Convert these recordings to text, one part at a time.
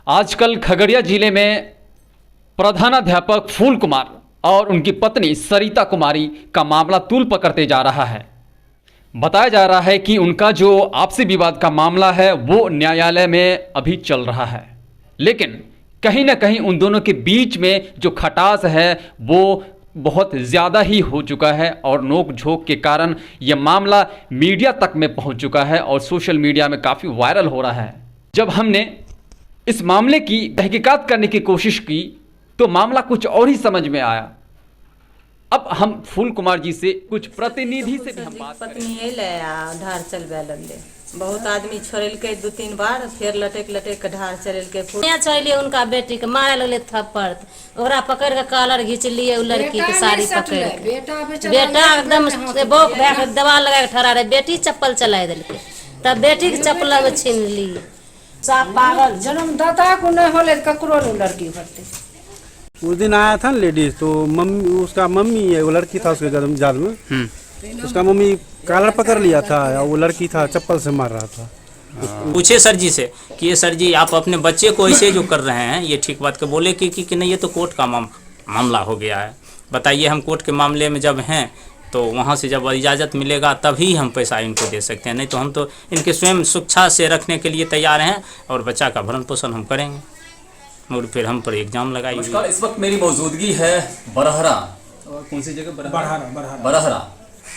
आजकल खगड़िया जिले में प्रधानाध्यापक फूल कुमार और उनकी पत्नी सरिता कुमारी का मामला तूल पकड़ते जा रहा है। बताया जा रहा है कि उनका जो आपसी विवाद का मामला है वो न्यायालय में अभी चल रहा है, लेकिन कहीं ना कहीं उन दोनों के बीच में जो खटास है वो बहुत ज़्यादा ही हो चुका है और नोक झोंक के कारण यह मामला मीडिया तक में पहुंच चुका है और सोशल मीडिया में काफ़ी वायरल हो रहा है। जब हमने इस मामले की तहकीकात करने की कोशिश की तो मामला कुछ और ही समझ में आया। अब हम फूल कुमार जी से कुछ प्रतिनिधि से भी हम बात करें। पत्नी अइले आ ढार चलबे लगले, बहुत आदमी छोड़ेलकै 2-3 बार, फिर लटक के ढार चलेलकै। चलिए उनका बेटी के मारे लगले थप्पड़, ओकरा पकड़ के कॉलर घींच लिए, उ लड़की के साड़ी पकड़ के बेटा एकदम बौक भए के दबाव लगा के ठहरा रहे, बेटी चप्पल चला देलकै, तब बेटी के चप्पल छीन ली। सब पागल जन्मदाता को नहीं होले ककरो लड़की भरते। उस दिन आया था ना लेडीज, तो मम्मी उसका मम्मी है, वो लड़की था उसके जाल में, उसका मम्मी कॉलर पकड़ लिया था और वो लड़की था चप्पल से मार रहा था। पूछे सर जी से कि ये सर जी आप अपने बच्चे को ऐसे जो कर रहे हैं ये ठीक बात के बोले कि नहीं ये तो कोर्ट का मामला हो गया है। बताइए हम कोर्ट के मामले में जब हैं तो वहाँ से जब इजाज़त मिलेगा तभी हम पैसा इनको दे सकते हैं, नहीं तो हम तो इनके स्वयं सुरक्षा से रखने के लिए तैयार हैं और बच्चा का भरण पोषण हम करेंगे और फिर हम पर एग्जाम लगाई। इस वक्त मेरी मौजूदगी है बरहरा, कौन सी जगह? बरहरा।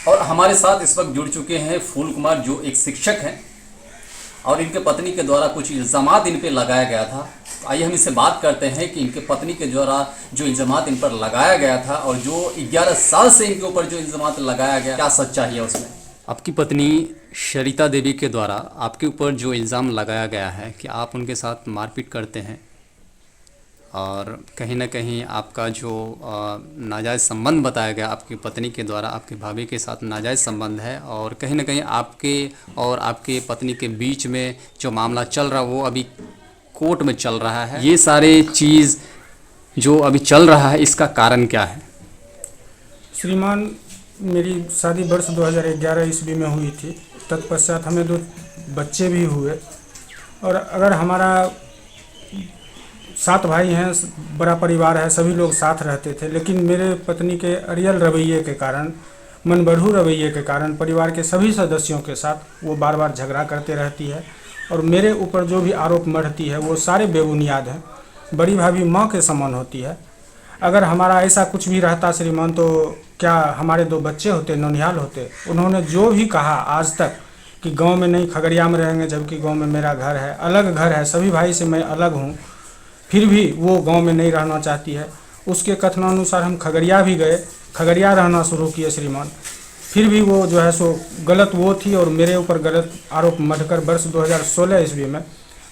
और हमारे साथ इस वक्त जुड़ चुके हैं फूल कुमार जो एक शिक्षक हैं और इनके पत्नी के द्वारा कुछ इल्ज़ामात इन पे लगाया गया था। आइए हम इससे बात करते हैं कि इनके पत्नी के द्वारा जो इल्ज़ामात इन पर लगाया गया था और जो 11 साल से इनके ऊपर जो इल्ज़ामात लगाया गया, क्या सच्चाई है उसमें? आपकी पत्नी सरिता देवी के द्वारा आपके ऊपर जो इल्ज़ाम लगाया गया है कि आप उनके साथ मारपीट करते हैं और कहीं ना कहीं आपका जो नाजायज़ संबंध बताया गया आपकी पत्नी के द्वारा आपकी भाभी के साथ नाजायज़ संबंध है और कहीं ना कहीं आपके और आपके पत्नी के बीच में जो मामला चल रहा है वो अभी कोर्ट में चल रहा है। ये सारे चीज़ जो अभी चल रहा है इसका कारण क्या है? श्रीमान, मेरी शादी वर्ष 2011 ईस्वी में हुई थी। तत्पश्चात हमें 2 बच्चे भी हुए और अगर हमारा 7 भाई हैं, बड़ा परिवार है, सभी लोग साथ रहते थे, लेकिन मेरे पत्नी के अड़ियल रवैये के कारण, मन बढ़ू रवैये के कारण परिवार के सभी सदस्यों के साथ वो बार बार झगड़ा करते रहती है और मेरे ऊपर जो भी आरोप मढ़ती है वो सारे बेबुनियाद हैं। बड़ी भाभी माँ के समान होती है। अगर हमारा ऐसा कुछ भी रहता श्रीमान तो क्या हमारे 2 बच्चे होते, नौनिहाल होते। उन्होंने जो भी कहा आज तक कि गाँव में नहीं खगड़िया में रहेंगे, जबकि गाँव में मेरा घर है, अलग घर है, सभी भाई से मैं अलग हूँ, फिर भी वो गांव में नहीं रहना चाहती है। उसके कथनानुसार हम खगड़िया भी गए, खगड़िया रहना शुरू किए श्रीमान, फिर भी वो जो है सो गलत वो थी और मेरे ऊपर गलत आरोप मढ़कर वर्ष 2016 ईस्वी में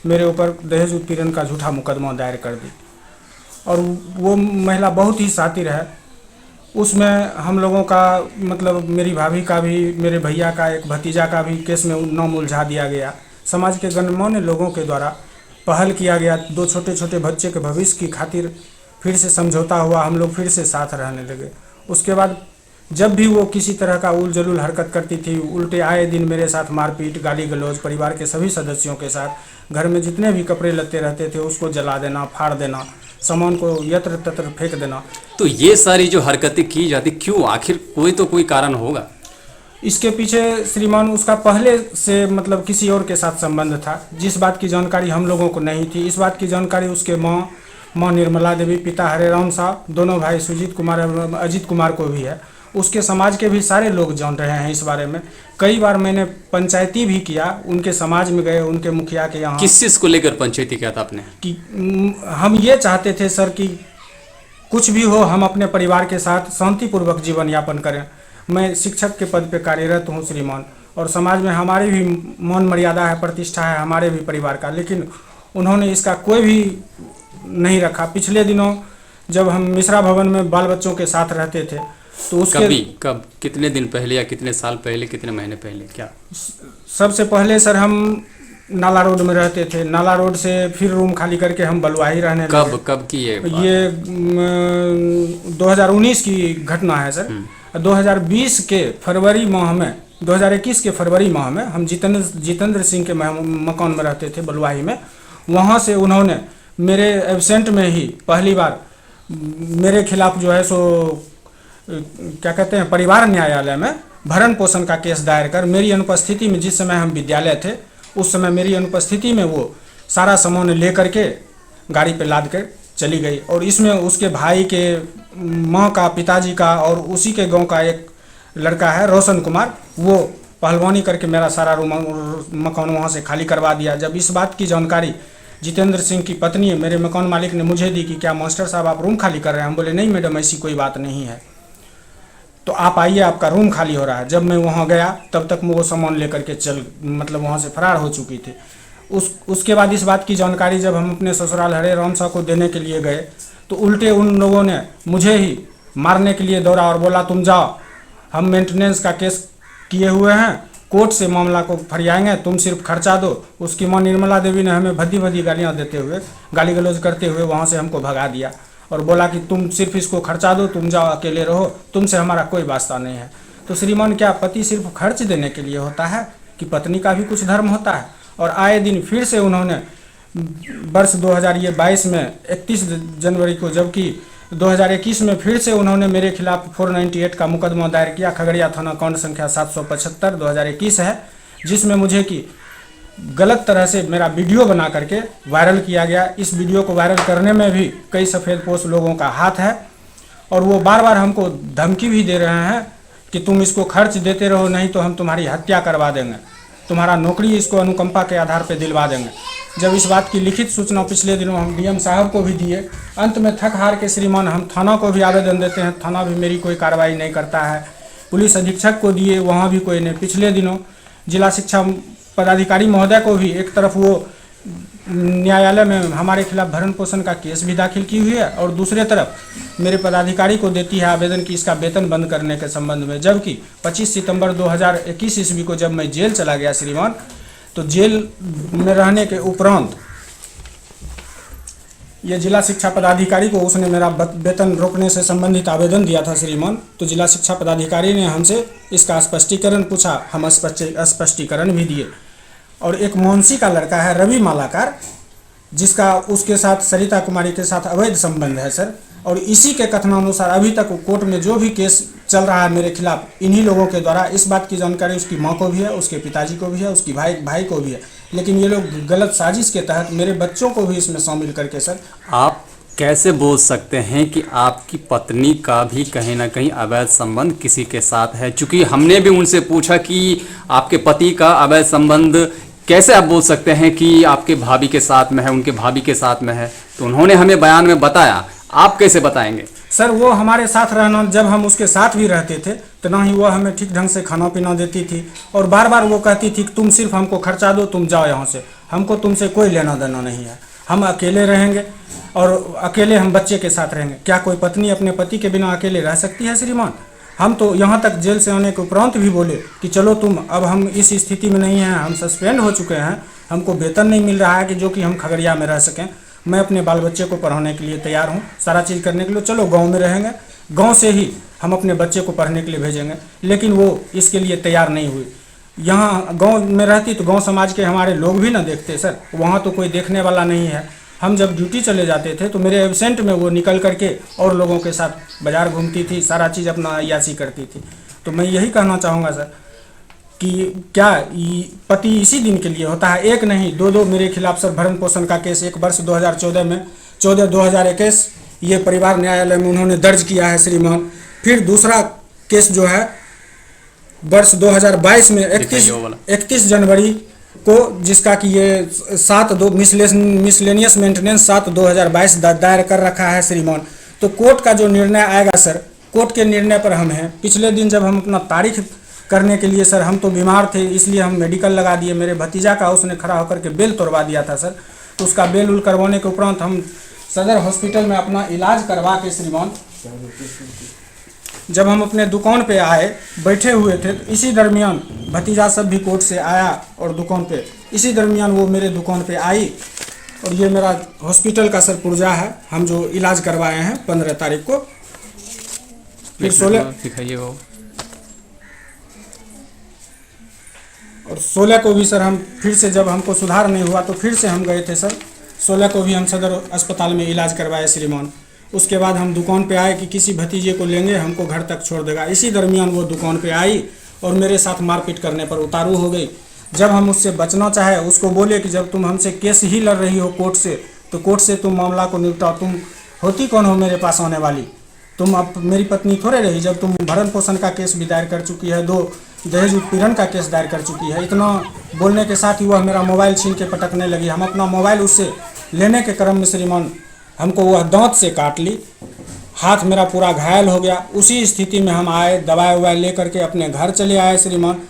मेरे ऊपर दहेज उत्पीड़न का झूठा मुकदमा दायर कर दी और वो महिला बहुत ही शातिर है। उसमें हम लोगों का मतलब मेरी भाभी का भी, मेरे भैया का, एक भतीजा का भी केस में नाम उलझा दिया गया। समाज के गणमान्य लोगों के द्वारा पहल किया गया। 2 छोटे छोटे बच्चे के भविष्य की खातिर फिर से समझौता हुआ, हम लोग फिर से साथ रहने लगे। उसके बाद जब भी वो किसी तरह का उल जलूल हरकत करती थी, उल्टे आए दिन मेरे साथ मारपीट, गाली गलौज, परिवार के सभी सदस्यों के साथ, घर में जितने भी कपड़े लत्ते रहते थे उसको जला देना, फाड़ देना, सामान को यत्र तत्र फेंक देना। तो ये सारी जो हरकतें की जाती क्यों? आखिर कोई कारण होगा इसके पीछे श्रीमान। उसका पहले से मतलब किसी और के साथ संबंध था, जिस बात की जानकारी हम लोगों को नहीं थी। इस बात की जानकारी उसके माँ निर्मला देवी, पिता हरेराम साहब, दोनों भाई सुजीत कुमार और अजीत कुमार को भी है। उसके समाज के भी सारे लोग जान रहे हैं इस बारे में। कई बार मैंने पंचायती भी किया, उनके समाज में गए, उनके मुखिया के यहाँ। किस चीज़ को लेकर पंचायती किया था आपने? कि हम ये चाहते थे सर कि कुछ भी हो हम अपने परिवार के साथ शांतिपूर्वक जीवन यापन करें। मैं शिक्षक के पद पे कार्यरत हूँ श्रीमान और समाज में हमारी भी मान मर्यादा है, प्रतिष्ठा है हमारे भी परिवार का, लेकिन उन्होंने इसका कोई भी नहीं रखा। पिछले दिनों जब हम मिश्रा भवन में बाल बच्चों के साथ रहते थे तो उसके कब कितने दिन पहले या कितने साल पहले, कितने महीने पहले? क्या सबसे पहले सर हम नाला रोड में रहते थे। नाला रोड से फिर रूम खाली करके हम बलुआही रहने लगे। कब की ये 2019 की घटना है सर। 2020 के फरवरी माह में, 2021 के फरवरी माह में हम जितेंद्र सिंह के मकान में रहते थे बलुआही में। वहाँ से उन्होंने मेरे एब्सेंट में ही पहली बार मेरे खिलाफ जो है सो क्या कहते हैं परिवार न्यायालय में भरण पोषण का केस दायर कर मेरी अनुपस्थिति में, जिस समय हम विद्यालय थे उस समय मेरी अनुपस्थिति में वो सारा सामान ले करके गाड़ी पे लाद कर चली गई। और इसमें उसके भाई के माँ का, पिताजी का और उसी के गांव का एक लड़का है रोशन कुमार, वो पहलवानी करके मेरा सारा रूम मकान वहाँ से खाली करवा दिया। जब इस बात की जानकारी जितेंद्र सिंह की पत्नी मेरे मकान मालिक ने मुझे दी कि क्या मास्टर साहब आप रूम खाली कर रहे हैं, हम बोले नहीं मैडम ऐसी कोई बात नहीं है, तो आप आइए आपका रूम खाली हो रहा है। जब मैं वहाँ गया तब तक वो सामान लेकर के मतलब वहाँ से फरार हो चुकी थी। उसके बाद इस बात की जानकारी जब हम अपने ससुराल हरे राम साह को देने के लिए गए तो उल्टे उन लोगों ने मुझे ही मारने के लिए दौड़ा और बोला तुम जाओ, हम मेंटेनेंस का केस किए हुए हैं, कोर्ट से मामला को फरियाएंगे, तुम सिर्फ खर्चा दो। उसकी माँ निर्मला देवी ने हमें भद्दी भद्दी गालियाँ देते हुए, गाली गलौज करते हुए वहाँ से हमको भगा दिया और बोला कि तुम सिर्फ इसको खर्चा दो, तुम जाओ अकेले रहो, तुमसे हमारा कोई वास्ता नहीं है। तो श्रीमान क्या पति सिर्फ खर्च देने के लिए होता है कि पत्नी का भी कुछ धर्म होता है? और आए दिन फिर से उन्होंने वर्ष 2022 में 31 जनवरी को, जबकि 2021 में फिर से उन्होंने मेरे खिलाफ 498 का मुकदमा दायर किया। खगड़िया थाना कांड संख्या 775 2021 है, जिसमें मुझे कि गलत तरह से मेरा वीडियो बना करके वायरल किया गया। इस वीडियो को वायरल करने में भी कई सफ़ेदपोश लोगों का हाथ है और वो बार बार हमको धमकी भी दे रहे हैं कि तुम इसको खर्च देते रहो, नहीं तो हम तुम्हारी हत्या करवा देंगे, तुम्हारा नौकरी इसको अनुकंपा के आधार पर दिलवा देंगे। जब इस बात की लिखित सूचना पिछले दिनों हम डीएम साहब को भी दिए, अंत में थक हार के श्रीमान हम थाना को भी आवेदन देते हैं, थाना भी मेरी कोई कार्रवाई नहीं करता है। पुलिस अधीक्षक को दिए, वहाँ भी कोई नहीं। पिछले दिनों जिला शिक्षा पदाधिकारी महोदय को भी एक तरफ वो न्यायालय में हमारे खिलाफ भरण पोषण का केस भी दाखिल की हुई है और दूसरे तरफ मेरे पदाधिकारी को देती है आवेदन की इसका वेतन बंद करने के संबंध में। जबकि 25 सितंबर 2021 ईस्वी को जब मैं जेल चला गया श्रीमान, तो जेल में रहने के उपरांत ये जिला शिक्षा पदाधिकारी को उसने मेरा वेतन रोकने से संबंधित आवेदन दिया था श्रीमान। तो जिला शिक्षा पदाधिकारी ने हमसे इसका स्पष्टीकरण पूछा, हम स्पष्टीकरण भी दिए। और एक मोहनसी का लड़का है रवि मालाकार, जिसका उसके साथ सरिता कुमारी के साथ अवैध संबंध है सर। और इसी के कथनानुसार अभी तक कोर्ट में जो भी केस चल रहा है मेरे खिलाफ इन्हीं लोगों के द्वारा। इस बात की जानकारी उसकी माँ को भी है, उसके पिताजी को भी है, उसकी भाई को भी है, लेकिन ये लोग गलत साजिश के तहत मेरे बच्चों को भी इसमें शामिल करके सर। आप कैसे बोल सकते हैं कि आपकी पत्नी का भी कहीं ना कहीं अवैध संबंध किसी के साथ है? चूँकि हमने भी उनसे पूछा कि आपके पति का अवैध संबंध कैसे आप बोल सकते हैं कि आपके भाभी के साथ में है, उनके भाभी के साथ में है, तो उन्होंने हमें बयान में बताया, आप कैसे बताएंगे? सर वो हमारे साथ रहना, जब हम उसके साथ भी रहते थे तो ना ही वो हमें ठीक ढंग से खाना पीना देती थी और बार बार वो कहती थी कि तुम सिर्फ हमको खर्चा दो, तुम जाओ यहाँ से, हमको तुमसे कोई लेना देना नहीं है, हम अकेले रहेंगे और अकेले हम बच्चे के साथ रहेंगे। क्या कोई पत्नी अपने पति के बिना अकेले रह सकती है श्रीमान? हम तो यहाँ तक जेल से आने के उपरांत भी बोले कि चलो तुम, अब हम इस स्थिति में नहीं हैं, हम सस्पेंड हो चुके हैं, हमको वेतन नहीं मिल रहा है कि जो कि हम खगड़िया में रह सकें, मैं अपने बाल बच्चे को पढ़ाने के लिए तैयार हूँ, सारा चीज़ करने के लिए, चलो गांव में रहेंगे, गांव से ही हम अपने बच्चे को पढ़ने के लिए भेजेंगे। लेकिन वो इसके लिए तैयार नहीं हुई। यहाँ गांव में रहती तो गांव समाज के हमारे लोग भी ना देखते सर, वहाँ तो कोई देखने वाला नहीं है। हम जब ड्यूटी चले जाते थे तो मेरे एब्सेंट में वो निकल करके और लोगों के साथ बाजार घूमती थी, सारा चीज़ अपना अय्याशी करती थी। तो मैं यही कहना चाहूँगा सर कि क्या पति इसी दिन के लिए होता है? एक नहीं, दो मेरे खिलाफ सर भरण पोषण का केस एक वर्ष 2014 में 14/2021 ये परिवार न्यायालय में उन्होंने दर्ज किया है श्रीमान। फिर दूसरा केस जो है वर्ष 2022 में 31 जनवरी को, जिसका कि ये 7/2 मिसलेनियस मेंटेनेंस 7/2022 दायर कर रखा है श्रीमान। तो कोर्ट का जो निर्णय आएगा सर, कोर्ट के निर्णय पर हम हैं। पिछले दिन जब हम अपना तारीख करने के लिए सर, हम तो बीमार थे इसलिए हम मेडिकल लगा दिए, मेरे भतीजा का उसने खड़ा होकर के बेल तोड़वा दिया था सर। तो उसका बेल उल करवाने के उपरांत हम सदर हॉस्पिटल में अपना इलाज करवा के श्रीमान, जब हम अपने दुकान पे आए, बैठे हुए थे, तो इसी दरमियान भतीजा सब भी कोर्ट से आया और दुकान पे, इसी दरमियान वो मेरे दुकान पे आई। और ये मेरा हॉस्पिटल का सर पुर्जा है, हम जो इलाज करवाए हैं 15 तारीख को। फिर 16 को भी सर हम फिर से, जब हमको सुधार नहीं हुआ तो फिर से हम गए थे सर 16 को भी हम सदर अस्पताल में इलाज करवाए श्रीमान। उसके बाद हम दुकान पे आए कि किसी भतीजे को लेंगे, हमको घर तक छोड़ देगा। इसी दरमियान वो दुकान पे आई और मेरे साथ मारपीट करने पर उतारू हो गई। जब हम उससे बचना चाहे, उसको बोले कि जब तुम हमसे केस ही लड़ रही हो कोर्ट से, तो कोर्ट से तुम मामला को निपटाओ। तुम होती कौन हो मेरे पास आने वाली? तुम अब मेरी पत्नी थोड़े रही, जब तुम भरण पोषण का केस भी दायर कर चुकी है, 2 दहेज उत्पीड़न का केस दायर कर चुकी है। इतना बोलने के साथ ही वह मेरा मोबाइल छीन के पटकने लगी। हम अपना मोबाइल उससे लेने के क्रम में श्रीमान हमको वह दांत से काट ली, हाथ मेरा पूरा घायल हो गया। उसी स्थिति में हम आए, दवाई ववाई ले करके अपने घर चले आए श्रीमान।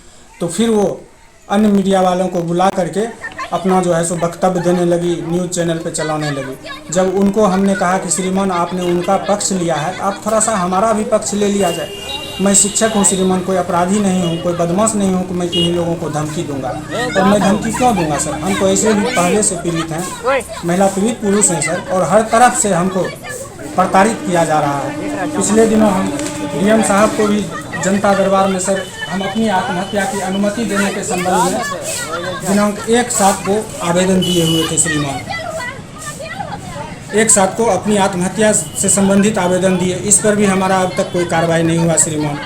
तो फिर वो अन्य मीडिया वालों को बुला करके अपना जो है सो वक्तव्य देने लगी, न्यूज़ चैनल पे चलाने लगी। जब उनको हमने कहा कि श्रीमान आपने उनका पक्ष लिया है, आप थोड़ा सा हमारा भी पक्ष ले लिया जाए। मैं शिक्षक हूँ श्रीमान, कोई अपराधी नहीं हूँ, कोई बदमाश नहीं हूँ कि मैं किन्हीं लोगों को धमकी दूंगा। और मैं धमकी क्यों दूंगा सर? हम तो ऐसे भी पहले से पीड़ित हैं, महिला पीड़ित पुरुष हैं सर, और हर तरफ से हमको प्रताड़ित किया जा रहा है। पिछले दिनों हम डीएम साहब को भी जनता दरबार में सर हम अपनी आत्महत्या की अनुमति देने के संबंध में दिनांक 1/7 को आवेदन दिए हुए थे श्रीमान। 1/7 को अपनी आत्महत्या से संबंधित आवेदन दिए। इस पर भी हमारा अब तक कोई कार्रवाई नहीं हुआ श्रीमान।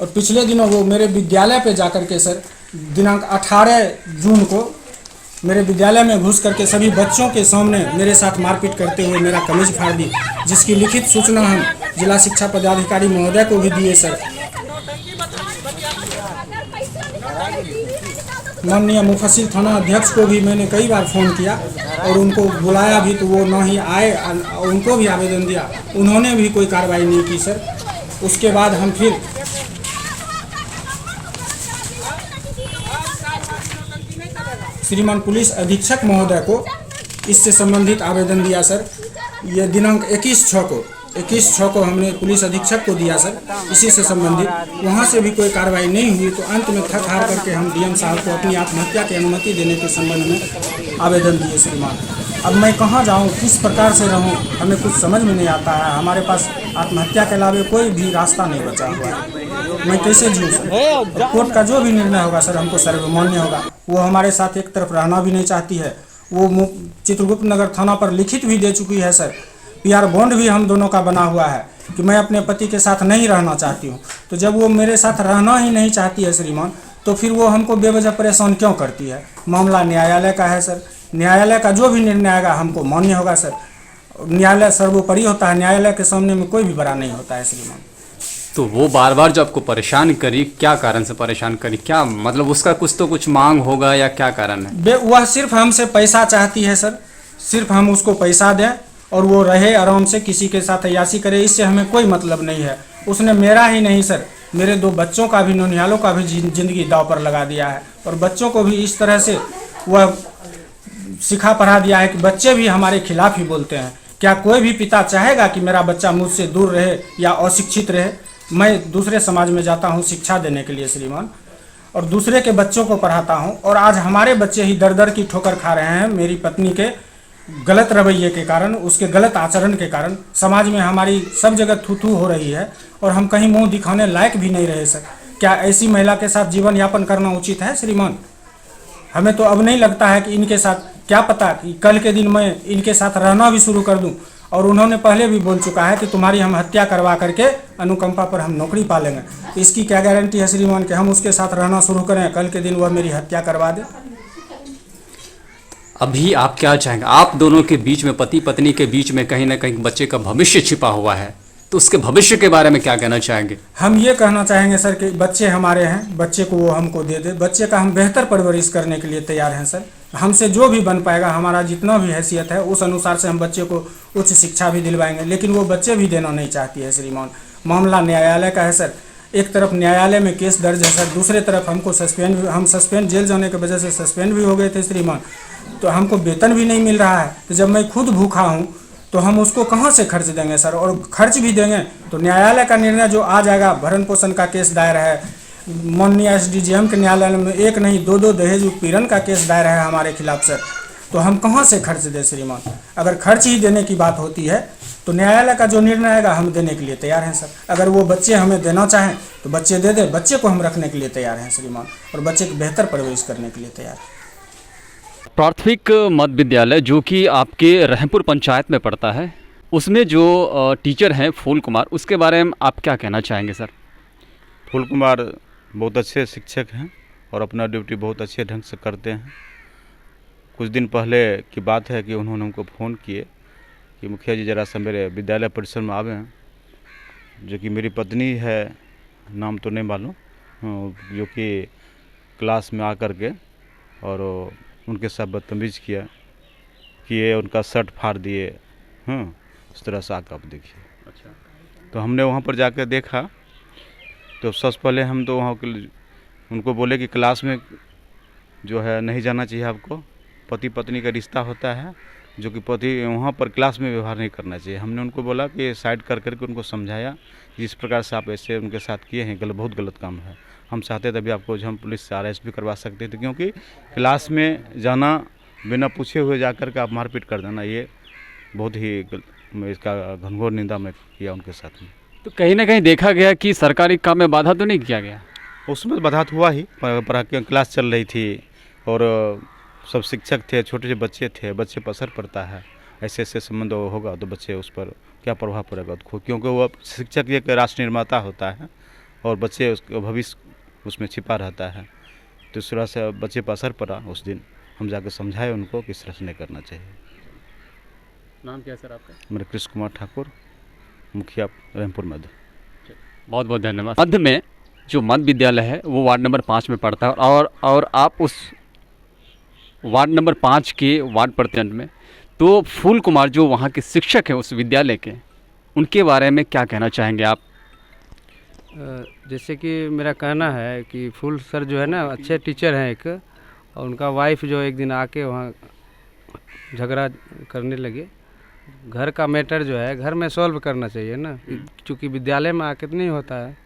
और पिछले दिनों वो मेरे विद्यालय पे जाकर के सर दिनांक 18 जून को मेरे विद्यालय में घुस करके सभी बच्चों के सामने मेरे साथ मारपीट करते हुए मेरा कमीज फाड़ दी, जिसकी लिखित सूचना हम जिला शिक्षा पदाधिकारी महोदय को भी दिए सर। माननीय मुफस्सिल थाना अध्यक्ष को भी मैंने कई बार फ़ोन किया और उनको बुलाया भी, तो वो ना ही आए, उनको भी आवेदन दिया, उन्होंने भी कोई कार्रवाई नहीं की सर। उसके बाद हम फिर श्रीमान पुलिस अधीक्षक महोदय को इससे संबंधित आवेदन दिया सर। ये दिनांक 21/6 को हमने पुलिस अधीक्षक को दिया सर, इसी से संबंधित। वहाँ से भी कोई कार्रवाई नहीं हुई, तो अंत में थक हार करके हम डीएम साहब को अपनी आत्महत्या की अनुमति देने के संबंध में आवेदन दिए श्रीमान। अब मैं कहाँ जाऊँ, किस प्रकार से रहूँ, हमें कुछ समझ में नहीं आता है। हमारे पास आत्महत्या के अलावा कोई भी रास्ता नहीं बचा हुआ है। मैं कैसे जीऊँ सर? कोर्ट का जो भी निर्णय होगा सर हमको सर्वमान्य होगा। वो हमारे साथ एक तरफ रहना भी नहीं चाहती है। वो चित्रगुप्त नगर थाना पर लिखित भी दे चुकी है सर। PR बॉन्ड भी हम दोनों का बना हुआ है कि मैं अपने पति के साथ नहीं रहना चाहती हूँ। तो जब वो मेरे साथ रहना ही नहीं चाहती है श्रीमान, तो फिर वो हमको बेवजह परेशान क्यों करती है? मामला न्यायालय का है सर, न्यायालय का जो भी निर्णय आएगा हमको मान्य होगा सर। न्यायालय सर्वोपरि होता है, न्यायालय के सामने में कोई भी बड़ा नहीं होता है श्रीमान। तो वो बार बार जो आपको परेशान करी, क्या कारण से परेशान करी? क्या मतलब उसका कुछ मांग होगा या क्या कारण है? वह सिर्फ हमसे पैसा चाहती है सर, सिर्फ हम उसको पैसा दें और वो रहे आराम से, किसी के साथ अय्याशी करे, इससे हमें कोई मतलब नहीं है। उसने मेरा ही नहीं सर, मेरे 2 बच्चों का भी, नौनिहालों का भी जिंदगी दाव पर लगा दिया है। और बच्चों को भी इस तरह से वह सिखा पढ़ा दिया है कि बच्चे भी हमारे खिलाफ ही बोलते हैं। क्या कोई भी पिता चाहेगा कि मेरा बच्चा मुझसे दूर रहे या अशिक्षित रहे? मैं दूसरे समाज में जाता हूँ शिक्षा देने के लिए श्रीमान, और दूसरे के बच्चों को पढ़ाता हूँ, और आज हमारे बच्चे ही दर दर की ठोकर खा रहे हैं मेरी पत्नी के गलत रवैये के कारण, उसके गलत आचरण के कारण। समाज में हमारी सब जगह थू हो रही है और हम कहीं मुंह दिखाने लायक भी नहीं रहे सर। क्या ऐसी महिला के साथ जीवन यापन करना उचित है श्रीमान? हमें तो अब नहीं लगता है कि इनके साथ, क्या पता कि कल के दिन मैं इनके साथ रहना भी शुरू कर दूं। और उन्होंने पहले भी बोल चुका है कि तुम्हारी हम हत्या करवा करके अनुकंपा पर हम नौकरी पालेंगे। तो इसकी क्या गारंटी है श्रीमान कि हम उसके साथ रहना शुरू करें, कल के दिन वह मेरी हत्या करवा दे? अभी आप क्या चाहेंगे? आप दोनों के बीच में, पति पत्नी के बीच में कहीं ना कहीं बच्चे का भविष्य छिपा हुआ है, तो उसके भविष्य के बारे में क्या कहना चाहेंगे? हम ये कहना चाहेंगे सर कि बच्चे हमारे हैं, बच्चे को वो हमको दे दे। बच्चे का हम बेहतर परवरिश करने के लिए तैयार हैं सर। हमसे जो भी बन पाएगा, हमारा जितना भी हैसियत है उस अनुसार से हम बच्चे को उच्च शिक्षा भी दिलवाएंगे। लेकिन वो बच्चे भी देना नहीं चाहती है श्रीमान। मामला न्यायालय का है सर। एक तरफ न्यायालय में केस दर्ज है सर, दूसरे तरफ हमको सस्पेंड जेल जाने की वजह से सस्पेंड भी हो गए थे श्रीमान। तो हमको वेतन भी नहीं मिल रहा है। तो जब मैं खुद भूखा हूँ तो हम उसको कहाँ से खर्च देंगे सर? और खर्च भी देंगे तो न्यायालय का निर्णय जो आ जाएगा, भरण पोषण का केस दायर है, माननीय SDGM के न्यायालय में 1 नहीं 2 दहेज उत्पीड़न का केस दायर है हमारे खिलाफ सर। तो हम कहाँ से खर्च दें श्रीमान? अगर खर्च ही देने की बात होती है तो न्यायालय का जो निर्णय आएगा हम देने के लिए तैयार हैं सर। अगर वो बच्चे हमें देना चाहें तो बच्चे दे दें, बच्चे को हम रखने के लिए तैयार हैं श्रीमान, और बच्चे की बेहतर परवरिश करने के लिए तैयार हैं। प्राथमिक मध्य विद्यालय जो कि आपके रहमपुर पंचायत में पड़ता है, उसमें जो टीचर हैं फूल कुमार, उसके बारे में आप क्या कहना चाहेंगे सर? फूल कुमार बहुत अच्छे शिक्षक हैं और अपना ड्यूटी बहुत अच्छे ढंग से करते हैं। कुछ दिन पहले की बात है कि उन्होंने हमको फ़ोन किए कि मुखिया जी ज़रा सा मेरे विद्यालय परिसर में आवे हैं, जो कि मेरी पत्नी है, नाम तो नहीं मालूम, जो कि क्लास में आकर के और उनके साथ बदतमीज़ किया कि ये उनका शर्ट फाड़ दिए, इस तरह से आकर आप देखिए। अच्छा, तो हमने वहाँ पर जाकर देखा तो सबसे पहले हम तो वहाँ उनको बोले कि क्लास में जो है नहीं जाना चाहिए आपको, पति पत्नी का रिश्ता होता है, जो कि पति वहाँ पर क्लास में व्यवहार नहीं करना चाहिए। हमने उनको बोला कि साइड कर करके उनको समझाया जिस प्रकार से आप ऐसे उनके साथ किए हैं बहुत गलत काम है। हम चाहते तभी आपको जो हम पुलिस से अरेस्ट भी करवा सकते थे, क्योंकि क्लास में जाना बिना पूछे हुए जा कर के आप मारपीट कर देना, ये बहुत ही इसका घनघोर निंदा मैं किया उनके साथ में। तो कहीं ना कहीं देखा गया कि सरकारी काम में बाधा तो नहीं किया गया? उसमें बाधा हुआ ही, क्लास चल रही थी और सब शिक्षक थे, छोटे से बच्चे थे, बच्चे पर असर पड़ता है। ऐसे ऐसे संबंध होगा तो बच्चे उस पर क्या प्रभाव पड़ेगा, क्योंकि वो शिक्षक एक राष्ट्र निर्माता होता है और बच्चे उसका भविष्य उसमें छिपा रहता है। तो इस तरह से बच्चे पर असर पड़ा। उस दिन हम जाकर समझाए उनको कि इस तरह से नहीं करना चाहिए। नाम क्या है सर आपका? मेरा कृष्ण कुमार ठाकुर, मुखिया रहमपुर मध्य। बहुत बहुत धन्यवाद। मध्य में जो मध्य विद्यालय है वो वार्ड नंबर 5 में पड़ता है और आप उस वार्ड नंबर 5 के वार्ड प्रत्यंत में, तो फूल कुमार जो वहाँ के शिक्षक हैं उस विद्यालय के, उनके बारे में क्या कहना चाहेंगे आप? जैसे कि मेरा कहना है कि फूल सर जो है ना अच्छे टीचर हैं एक, और उनका वाइफ जो एक दिन आके वहाँ झगड़ा करने लगे। घर का मैटर जो है घर में सॉल्व करना चाहिए ना, क्योंकि विद्यालय में आके तो नहीं होता है,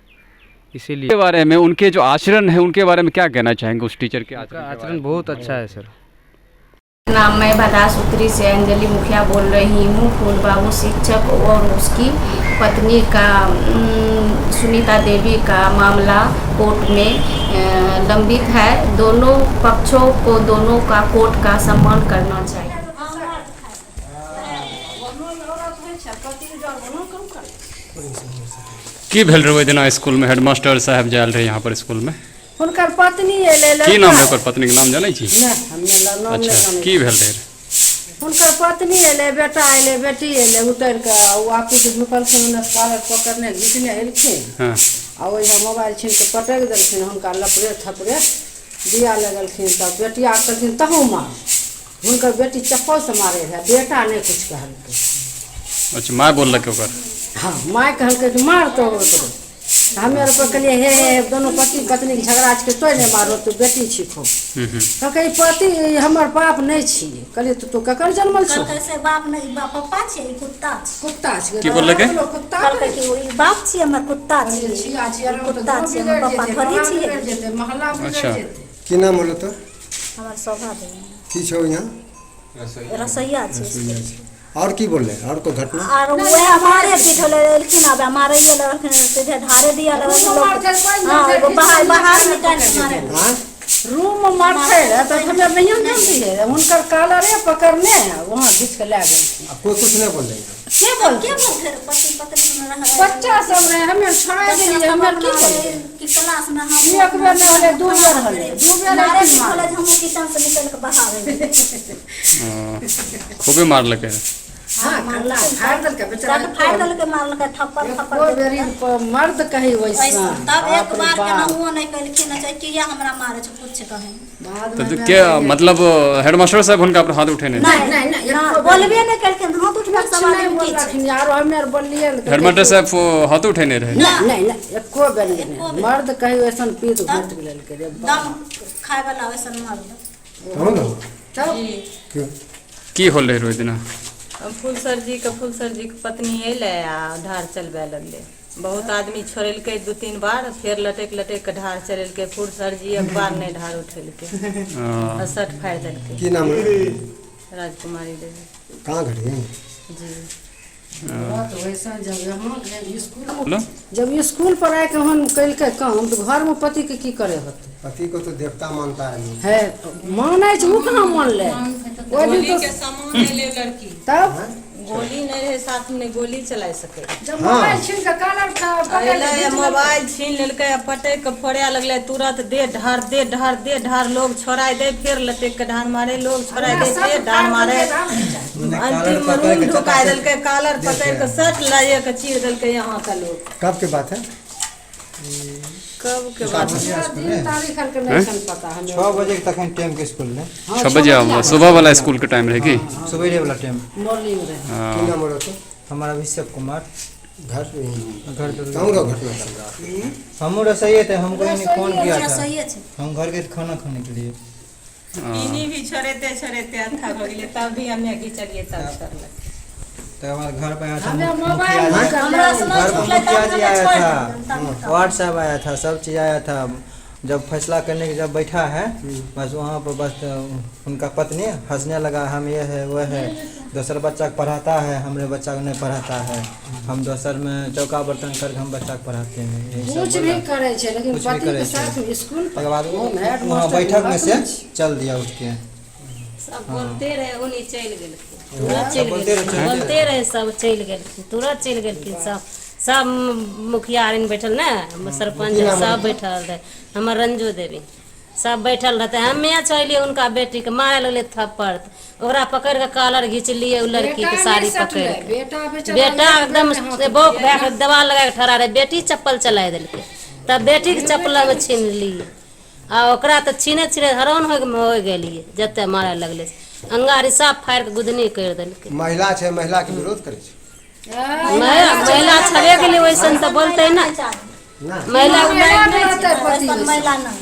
इसीलिए। के बारे में उनके जो आचरण है उनके बारे में क्या कहना चाहेंगे? उस टीचर के आचरण बहुत अच्छा है सर। नाम मैं भदास उत्तरी से अंजलि मुखिया बोल रही हूँ। फूल बाबू शिक्षक और उसकी पत्नी का सुनीता देवी का मामला कोर्ट में लंबित है। दोनों पक्षों को दोनों का कोर्ट का सम्मान करना चाहिए। की भेल रहे दिना स्कूल में हेडमास्टर साहब जायल रहे यहाँ पर स्कूल में? हुनकर पत्नी एले की नाम है पर पत्नी के नाम जानै छी? नाम अच्छा, की भेल रहे? हुनकर पत्नी एले, बेटा एले, बेटी एले, उतर के वो आपी के झुकल से उन्हें कॉलर पकड़ने घिचने एलखिन। हां, आ ओइ मोबाइल छीन के पटक देलखिन, हुनका लपड़े थपड़े दिया लगलखिन। तब बेटिया कहलखिन तहु मार। हुनकर बेटी चप्पल से मारे रहे, बेटा ने कुछ कहलकै। अच्छा, माय बोललक ओकर? हाँ, माय कहलकै कि मार तो हमे आर पर कहलिए हे दोनों पति पत्नी के झगड़ा के तो नहीं मारो, तू बेटी छिखो। कहलकै पति हमर बाप नहीं छिए। कहलिए तू ककर जन्मल छो? कैसे बाप नहीं, बाप पप्पा छे, कुत्ता छे। कुत्ता छे। की बोललकै? कुत्ता कहलकै कि ओई बाप छे, हमर कुत्ता छे। छिया छिया कुत्ता छे, हमर पप्पा थोड़ी छिए। महल्ला में अच्छा, की नाम होलो तो? हमर शोभा दे की छो यहाँ? रसोईया छे। और की बोले? और को घटना? और वो हमारे पीठ ले लेकिन अब हमारे ये लगन सीधे ढारे दिया लगन लोग। हां, वो बाहर निकाल के मारे। हां, रूम में मारते रहे तो हमें नहीं जानती है। उनकर कॉलरे पकड़ने वहां घिच के ले गए। कोई कुछ नहीं बोले? के बोल फिर पति पत्नी में रह बच्चा सब रहे, हमें छोड़ा देली, हमें की बोले कि क्लास में हम एक बेर ना हले, दू बेर हले, दू बेर हमारे नहीं मारे। कॉलेज हम किचन से निकल के बाहर खूबे मारलकै? हाँ, मारला फाड़ दल के बेचारा, फाड़ दल के मारल के थप्पड़ कोई बेरी मर्द कही वैसा। तब एक बार के ना हुआ नहीं कहलखिन अच्छा किया हमरा मारे छ कुछ कहे। बाद तो में क्या मतलब हेडमास्टर साहब उनका पर हाथ उठेने? नहीं बोलबे नहीं कहलखिन, हाथ उठबे सवाल नहीं बोल रखिन यार, हमें और बोलिए हेडमास्टर साहब हाथ उठेने रहे? नहीं एको बेरी नहीं। मर्द कही वैसन पीत घट गेल के रे दम खाए वाला वैसन मर्द। हो ना? तब की होल रहे दिना? फूल सर जी के पत्नी अयलै आ ढार चलबे लगलै। बहुत आदमी छोड़ेलकै 2-3 बार, फिर लटक के ढार चलेलकै। फूल सर जी एक बार नहीं ढार उठेलकै, शर्ट फाड़ देलकै। की नाम है? राजकुमारी देवी। कहाँ घड़ी है? जी बात वैसा जब यहाँ स्कूल बोलो। जब स्कूल पर आके हम कल के काम तो घर में पति के की करे होते पति को तो देवता मानता है है माने वो कहाँ मान ले वो दिन गोली तो के सामान ले ले लड़की तब गोली नहीं रहे साथ में गोली चला सके जब मोबाइल छीन के कालर था अइले मोबाइल छीन लेलकै पटक के फोड़े लगले तुरंत दे ढार लोग छोड़ा दे फिर लटक के ढार मारे लोग छोड़ा दे ढार मारे अंतिम में रूम ढुका देलकै कालर पकड़ के सट लाए के चीर देलकै यहाँ का लोग कब के बात है? कब के बात दिन तारीख के नहीं पता हमें 6 बजे तक टाइम के स्कूल में 6 बजे सुबह वाला स्कूल का टाइम रहेगी। सवेरे वाला टाइम मॉर्निंग रहे की नाम बोलो तो? हमारा अभिषेक कुमार घर घर कौन का घटना चल रहा है? हम रसोई थे, हमको इन्हें फोन किया था हम घर के खाना खाने के लिए। इन्हीं भी छोड़ते अच्छा हो गए तब भी हम मैगी चलिए तब करले तो हमारे घर पे आया था हमें मुखिया मोबाइल जी, घर पे मुखिया जी आया था, वार्ड साहब आया था, सब चीज़ आया था। जब फैसला करने के जब बैठा है बस वहाँ पर बस उनका पत्नी हंसने लगा, हम ये है वह है, दूसरा बच्चा को पढ़ाता है, हमारे बच्चा को नहीं पढ़ाता है, हम दोसर में चौका बर्तन करके हम बच्चा को पढ़ाते हैं। यही सब कुछ बोला। भी करे छे लेकिन कुछ भी पति करे के छे। साथ स्कूल उसके बाद वो हेड वहाँ मास्टर बैठक में से बात चल दिया उठ के। सब बोलते रहे उन्हीं चल गेल सब बोलते रहे, बोलते रहे सब चल गेल तुरंत चल गेल सब मुखिया आर बैठल ना सरपंच सब बैठल रहे, हमर रंजू देवी सब बैठल रहते। हमे चलिए उनका बेटी के मारे लगले थप्पड़ ओकरा पकड़ के कॉलर घींच लिए उ लड़की के साड़ी पकड़ के बेटा एकदम बोक भए के दबाल लगा के ठहरा रहे, बेटी चप्पल चला देलकै तब बेटी के चप्पल में छीन लिए आ ओकरा तो छीने हैरान हो गेलिए जते मारे लगले अंगारी साफ फाड़ के गुदनी कर देलकै। महिला छे, महिला के विरोध करे छे। महिला छबे के लिए वैसन तो बोलते ना महिला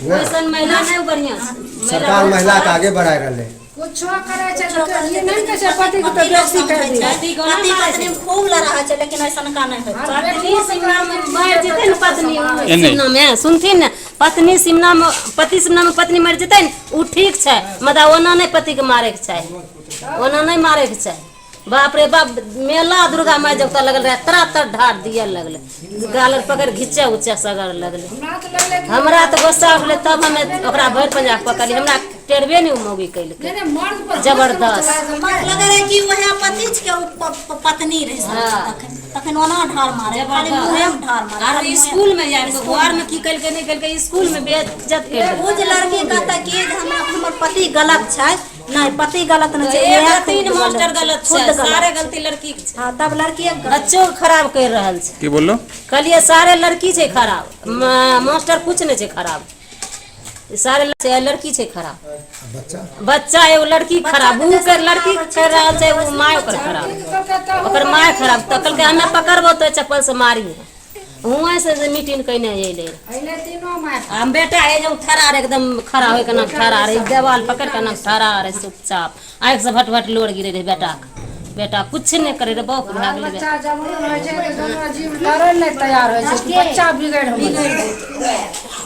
वैसन महिला नहीं बढ़िया सरकार महिला के आगे बढ़ाए रहले। कुछ करे छे तो ये नहीं के से पति को तो बेसी कर दी पति पत्नी खूब लड़ा है लेकिन ऐसा का नहीं है। पत्नी शिमला में मर जेते न पत्नी शिमला में सुनथिन न पत्नी शिमला में पति शिमला में पत्नी मर जेते न उ ठीक छै मतलब ओना नहीं पति के मारे के चाही, ओना नहीं मारे के चाही। बाप रे बाप मेला दुर्गा माई जब तक लगल रहे तर ढार दिए लगले गालर पकड़ घिचे उचे सगर लगले हमरा तो गुस्सा उठले तब हमें ओकरा भर पंजा पकड़ी हमरा टेरबे नहीं मौगी कैलके जबरदस्त लगे रहे कि वह पति के पत्नी रहे तखन ओना ढार मारे खाली मुंहे में ढार मारे और स्कूल में यार घर में की कैलके नहीं कैलके स्कूल में बेइज्जत कर वो जे लड़की कहता कि हमर पति गलत छै नहीं पति गलत नहीं छै एक तीन मास्टर गलत छै सारे गलती लड़की के छै। हां तब लड़की बच्चों खराब कर रहल छै की बोलो कहलिए सारे लड़की छै खराब मास्टर कुछ नहीं छै खराब सारे लड़की छै खराब बच्चा एगो लड़की खराब उ कर लड़की कर रहल छै उ माय ओकर खराब ओकर माय खराब त कहलकै हमें पकड़बो तो चप्पल से मारी हुआ से मीटिंग कइने अइले तीनों माय हम बेटा ए जो ठहरा रे एकदम खड़ा होय के ना ठहरा रे देवाल पकड़ के ना ठहरा रे चुपचाप आंख से भट लोड़ गिरे रे बेटा कुछ नहीं करे रे बहुत भाग ले बच्चा जवान होय छै तो दोनों जीव लड़े नहीं तैयार होय छै बच्चा बिगड़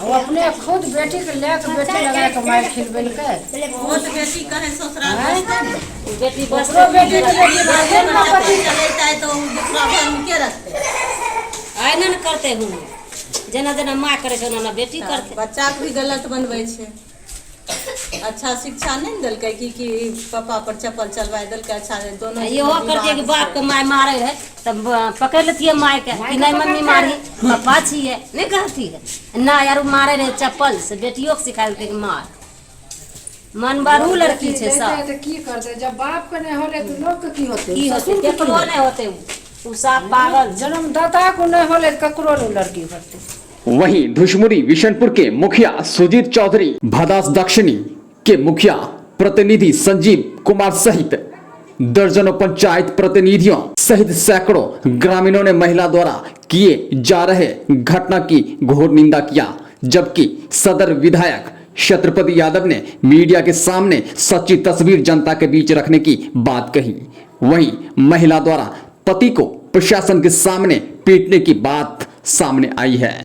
वो अपने खुद बेटी के लेके बेटी लगा के मार खिलबेल के वो तो बेटी कहे ससुराल बेटी बस बेटी के बेटी भागे ना पति चलेता है तो दूसरा घर में के रखते आइ न करते हूँ जेना जेना माँ करे छै ओना बेटी करते बच्चा के भी गलत बनबै छै अच्छा शिक्षा नहीं दिलकै कि पापा पर चप्पल चलवा दिलकै अच्छा दोनों इहो करते कि बाप के माय मारे है तब पकड़ लेती माय के कि नहीं मम्मी मारी पापा छिए नहीं कहती है ना यार मारे रहे चप्पल से बेटियों के सिखा देते मार मन बारू लड़की छै सब तो की करते जब बाप के नहीं होले तो लोग के की होते की होते केकरो नहीं होते उ सब पागल जन्मदाता को नहीं होले ककरो नहीं लड़की होते। वहीं धुषमुरी विशनपुर के मुखिया सुजीत चौधरी, भदास दक्षिणी के मुखिया प्रतिनिधि संजीव कुमार सहित दर्जनों पंचायत प्रतिनिधियों सहित सैकड़ों ग्रामीणों ने महिला द्वारा किए जा रहे घटना की घोर निंदा किया, जबकि सदर विधायक छत्रपति यादव ने मीडिया के सामने सच्ची तस्वीर जनता के बीच रखने की बात कही। वहीं महिला द्वारा पति को प्रशासन के सामने पीटने की बात सामने आई है।